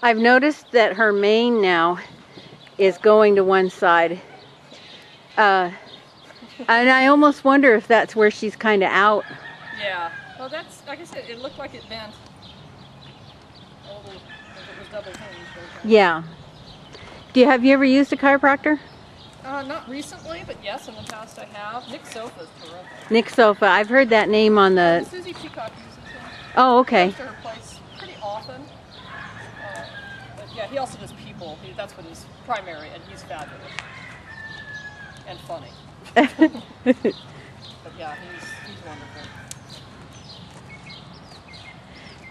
I've noticed that her mane now is going to one side. And I almost wonder if that's where she's kind of out. Yeah. Well, that's, like I said, it looked like it bent a little, because it was double hinged. Yeah. Have you ever used a chiropractor? Not recently, but yes, in the past I have. Nick Sofa's terrific. Nick Sofa. I've heard that name on the... Susie Peacock uses him. Oh, okay. He goes to her place pretty often. But yeah, he also does people. That's what his primary, and he's fabulous. And funny. But yeah, he's wonderful.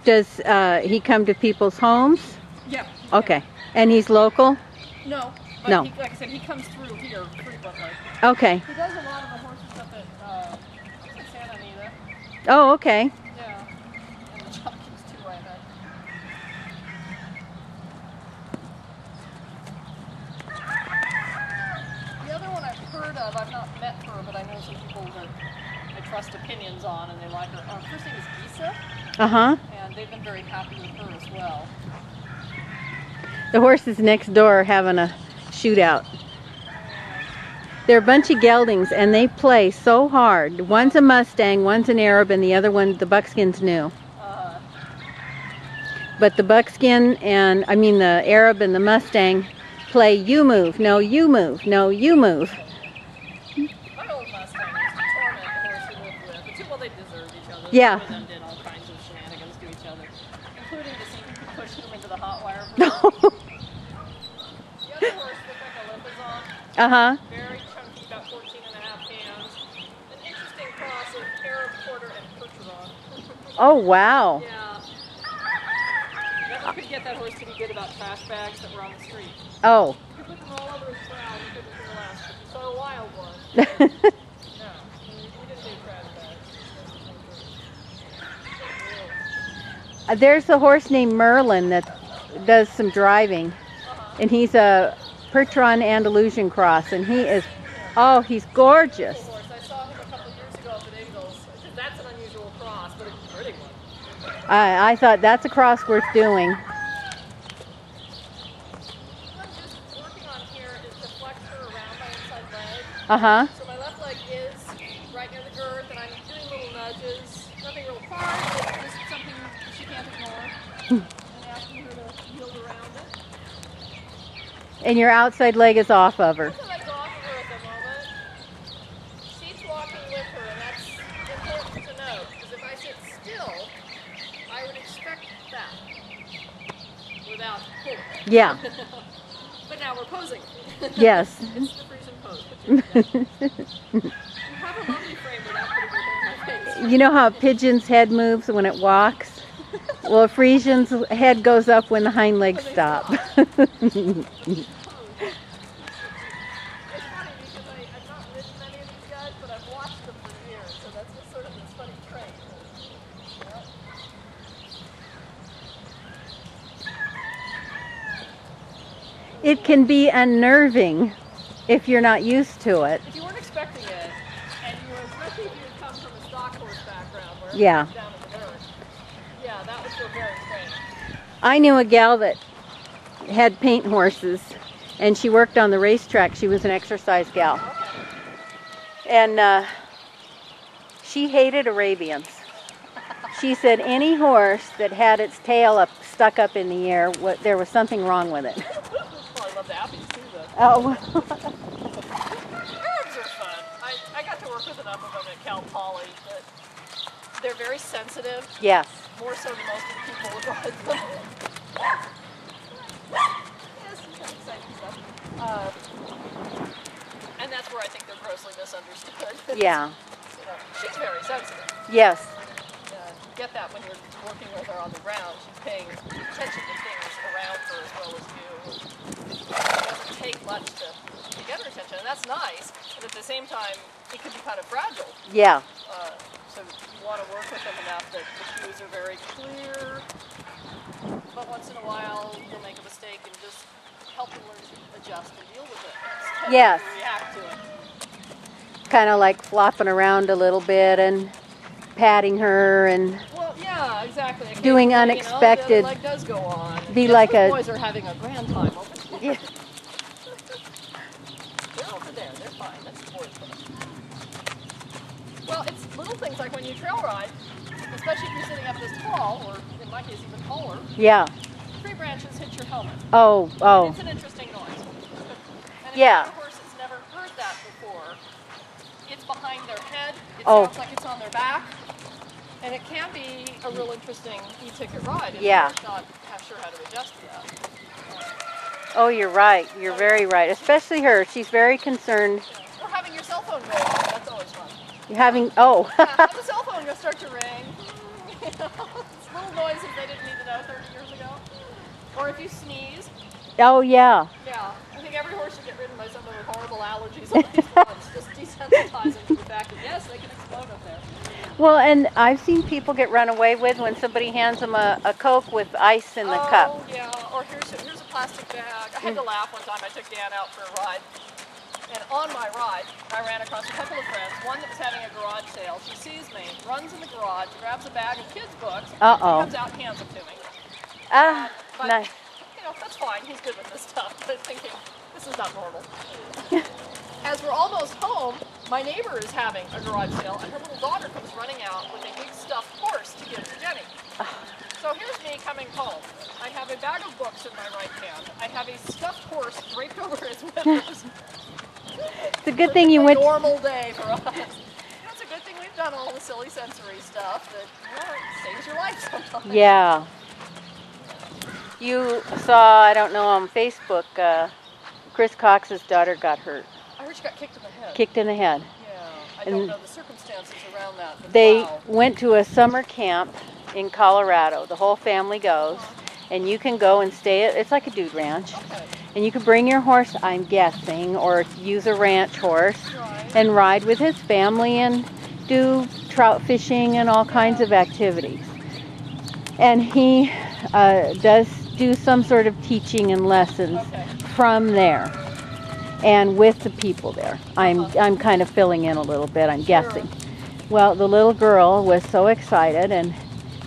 Does he come to people's homes? Yeah. Okay. And he's local? No. But No. like I said, he comes through here frequently. Okay. He does a lot of the horses up at Santa Anita. Oh, okay. Yeah. And the jockeys too, I bet. The other one I've heard of, I've not met her, but I know some people that I trust opinions on and they like her. Her name is Isa. Uh-huh. And they've been very happy with her as well. The horses next door are having a shootout. They're a bunch of geldings and they play so hard. One's a Mustang, one's an Arab, and the other one, the buckskin's new. But the buckskin and, the Arab and the Mustang play you move, no you move, no you move. My old Mustang used to torment the horse he lived with. Well, they deserved each other. Yeah. The two of them did all kinds of shenanigans to each other, including to see who could push them into the hot wire. The other horse looked like a Limpizon. Uh-huh. Very chunky, about 14 and a half hands. An interesting cross of Arab Quarter and Percheron. Oh, wow. Yeah. Never could get that horse to be good about trash bags that were on the street. Oh. You could put them all over his brow, you couldn't care less. But you saw a wild one. No, we didn't do trash bags. There's a horse named Merlin that does some driving. And he's a Percheron Andalusian cross, and he is, oh, he's gorgeous. I saw him a couple years ago up at Ingles. That's an unusual cross, but it's a pretty one. I thought that's a cross worth doing. What I'm just working on here is to flex her around my inside leg. Uh-huh. So my left leg is right near the girth, and I'm doing little nudges. Nothing real hard, but just something she can't ignore. And asking her to yield around it. And your outside leg is off of her. Outside leg's off of her at the moment. She's walking with her, and that's important to note. Because if I sit still, I would expect that. Without pulling. Yeah. But now we're posing. Yes. It's the Frisian pose. You have a lovely frame without putting your head in my face. You know how a pigeon's head moves when it walks? Well, a Frisian's head goes up when the hind legs stop. It's funny because I've not ridden many of these guys, but I've watched them for years, so that's just sort of this funny trait. It can be unnerving if you're not used to it. If you weren't expecting it, and you were, especially if you had come from a stock horse background where Yeah. it's down in the dirt, yeah, that would feel very strange. I knew a gal that had paint horses, and she worked on the racetrack. She was an exercise gal. Okay. And she hated Arabians. She said any horse that had its tail stuck up in the air, there was something wrong with it. Well, I love the Appies too, though. Oh. Arabs are fun. I got to work with enough of them at Cal Poly, but they're very sensitive. Yes. More so than most of the people would ride them. Yes, exciting stuff. And that's where I think they're grossly misunderstood. Yeah. She's very sensitive. Yes. You get that when you're working with her on the ground. She's paying attention to things around her as well as you. It doesn't take much to get her attention, and that's nice. But at the same time, it can be kind of fragile. Yeah. So you want to work with them enough that the cues are very clear. But once in a while, you'll make a mistake and just help them learn to adjust and deal with it. Instead Yes. of react to it. Kind of like flopping around a little bit and patting her and... Well, yeah, Yeah, exactly. doing Occasionally, unexpected. You know, the leg does go on. Be Yes, like those a. boys are having a grand time over there. Yeah. They're over there. They're fine. That's the boys' place. Well, it's little things like when you trail ride, especially if you're sitting up this tall, or in my case even taller. Yeah. Tree branches hit your helmet. Oh, oh. And it's an interesting noise. And if Yeah. your horse has never heard that before, it's behind their head. It Oh. sounds like it's on their back. And it can be a real interesting e-ticket ride if Yeah. you're not sure how to adjust to that. Oh, you're right. You're very right. Especially her. She's very concerned. Yeah. Or having your cell phone go off. That's always fun. You're having, oh. Yeah, have the cell phone go start to ring. You know, it's little noises they didn't need to know 30 years ago. Or if you sneeze. Oh, yeah. Yeah, I think every horse should get ridden by someone with horrible allergies at least once. Just desensitize them to the fact that yes, they can explode up there. Well, and I've seen people get run away with when somebody hands them a Coke with ice in the cup. Oh, yeah. Or here's a plastic bag. I had to laugh one time. I took Dan out for a ride. And on my ride, I ran across a couple of friends. One that was having a garage sale. She sees me, runs in the garage, grabs a bag of kids' books, comes out and hands them to me. But, Nice. you know, that's fine. He's good with this stuff. But thinking, this is not normal. As we're almost home, my neighbor is having a garage sale, and her little daughter comes running out with a big stuffed horse to give to Jenny. So here's me coming home. I have a bag of books in my right hand. I have a stuffed horse draped over his withers. It's a good thing you went. Normal day for us. It's a good thing we've done all the silly sensory stuff that saves your life sometimes. Yeah. You saw, I don't know, on Facebook, Chris Cox's daughter got hurt. I heard she got kicked in the head. Kicked in the head. Yeah, I don't know the circumstances around that. But They wow. went to a summer camp in Colorado. The whole family goes. And you can go and stay at, it's like a dude ranch. Okay. And you can bring your horse, I'm guessing, or use a ranch horse and ride with his family and do trout fishing and all kinds of activities. And he does do some sort of teaching and lessons from there and with the people there. I'm kind of filling in a little bit, I'm guessing. Well, the little girl was so excited, and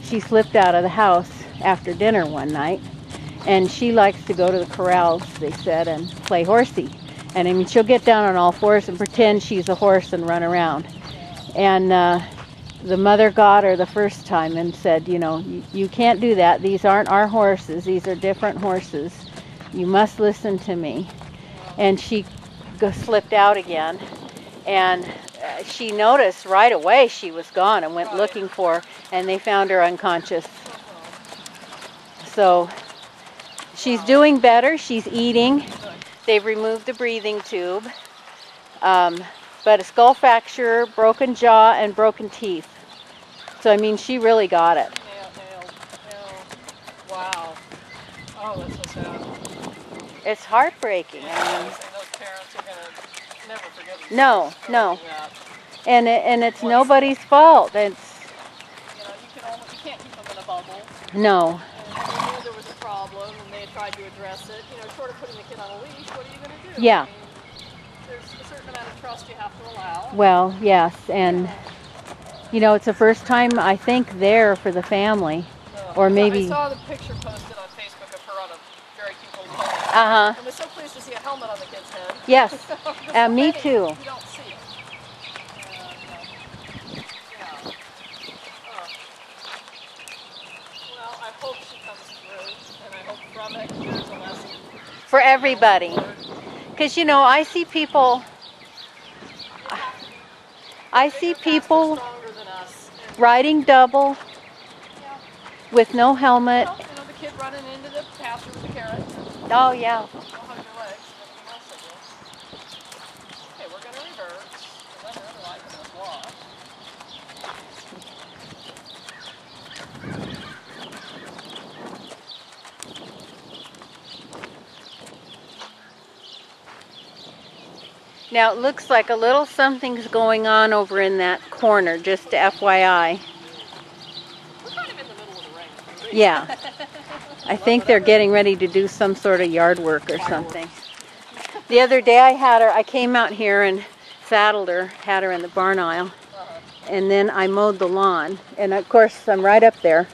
she slipped out of the house after dinner one night, and she likes to go to the corrals, they said, and play horsey. And I mean, she'll get down on all fours and pretend she's a horse and run around. And the mother got her the first time and said, you know, you can't do that. These aren't our horses. These are different horses. You must listen to me. And she slipped out again, and she noticed right away she was gone and went looking for her, and they found her unconscious. So she's doing better. She's eating. They've removed the breathing tube. But a skull fracture, broken jaw, and broken teeth. So, I mean, she really got it. Nailed. Wow. Oh, that's so sad. It's heartbreaking. Yeah, I mean, those parents are going to never forget these no. that. And it's nobody's fault. It's, you know, you can't keep them in a bubble. no. And they knew there was a problem, and they tried to address it. You know, short of putting the kid on a leash, what are you going to do? Yeah. I mean, there's a certain amount of trust you have to allow. Well, yes, and you know, it's the first time I think there for the family, or maybe. I saw the picture posted on Facebook of her on a very cute little pony. I was so pleased to see a helmet on the kid's head. Yes, me Many, too. You don't see it. Well, I hope she comes through, and I hope from it there's a lesson For everybody, because you know, I see people. Riding double with no helmet. Well, you know, the kid running into the pasture with the carrot. Oh, yeah. Don't hug your legs. Nothing else, I guess. Okay, we're going to reverse. Let her otherwise in this walk. Now it looks like a little something's going on over in that corner, just FYI. We're kind of in the middle of the ring. Yeah. I think they're getting ready to do some sort of yard work or something. The other day I came out here and saddled her, had her in the barn aisle, and then I mowed the lawn. And of course, I'm right up there.